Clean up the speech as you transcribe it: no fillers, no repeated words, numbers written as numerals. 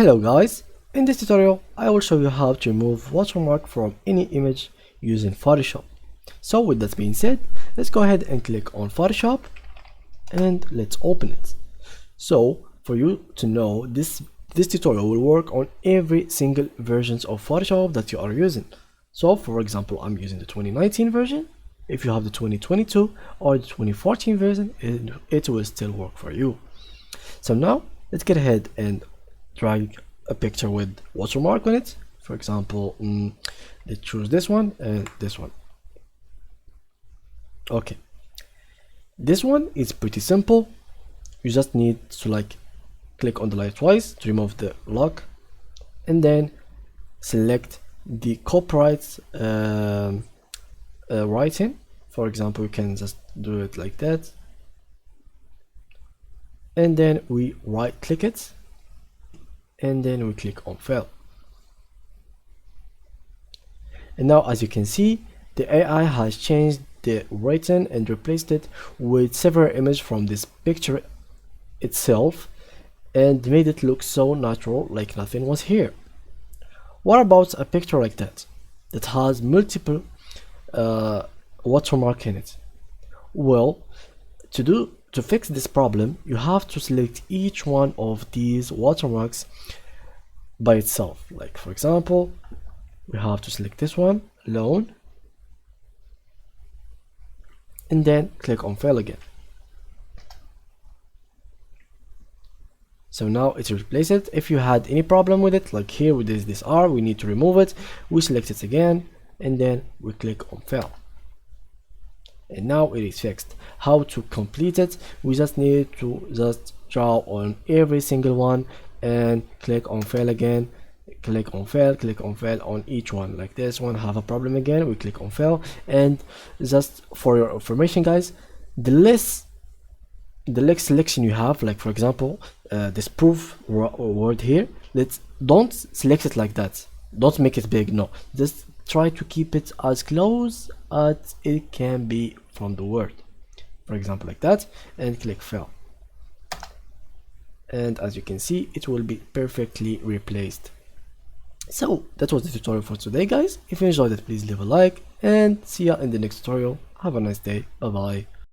Hello guys, in this tutorial I will show you how to remove watermark from any image using Photoshop. So with that being said, let's go ahead and click on Photoshop and let's open it. So for you to know, this tutorial will work on every single versions of Photoshop that you are using. So for example, I'm using the 2019 version. If you have the 2022 or the 2014 version, it will still work for you. So now let's get ahead and drag a picture with watermark on it. For example, let's choose this one and this one. Okay, this one is pretty simple. You just need to click on the light twice to remove the lock, and then select the copyright writing. For example, you can just do it like that, and then we right click it, and then we click on fill. And now as you can see, the AI has changed the written and replaced it with several images from this picture itself and made it look so natural, like nothing was here. What about a picture like that has multiple watermark in it? Well, to fix this problem, you have to select each one of these watermarks by itself. Like for example, we have to select this one alone and then click on fill again. So now it's replaced it. If you had any problem with it, like here with this R, we need to remove it. We select it again and then we click on fill. And now it is fixed. How to complete it? We just need to draw on every single one and click on fill again, click on fill on each one. Like this one have a problem again, we click on fill. And just for your information guys, the less selection you have, like for example this proof word here, don't select it like that, don't make it big, no, just try to keep it as close as it can be from the word, for example like that, and click fill. And as you can see, it will be perfectly replaced. So that was the tutorial for today guys. If you enjoyed it, please leave a like and see ya in the next tutorial. Have a nice day. Bye bye.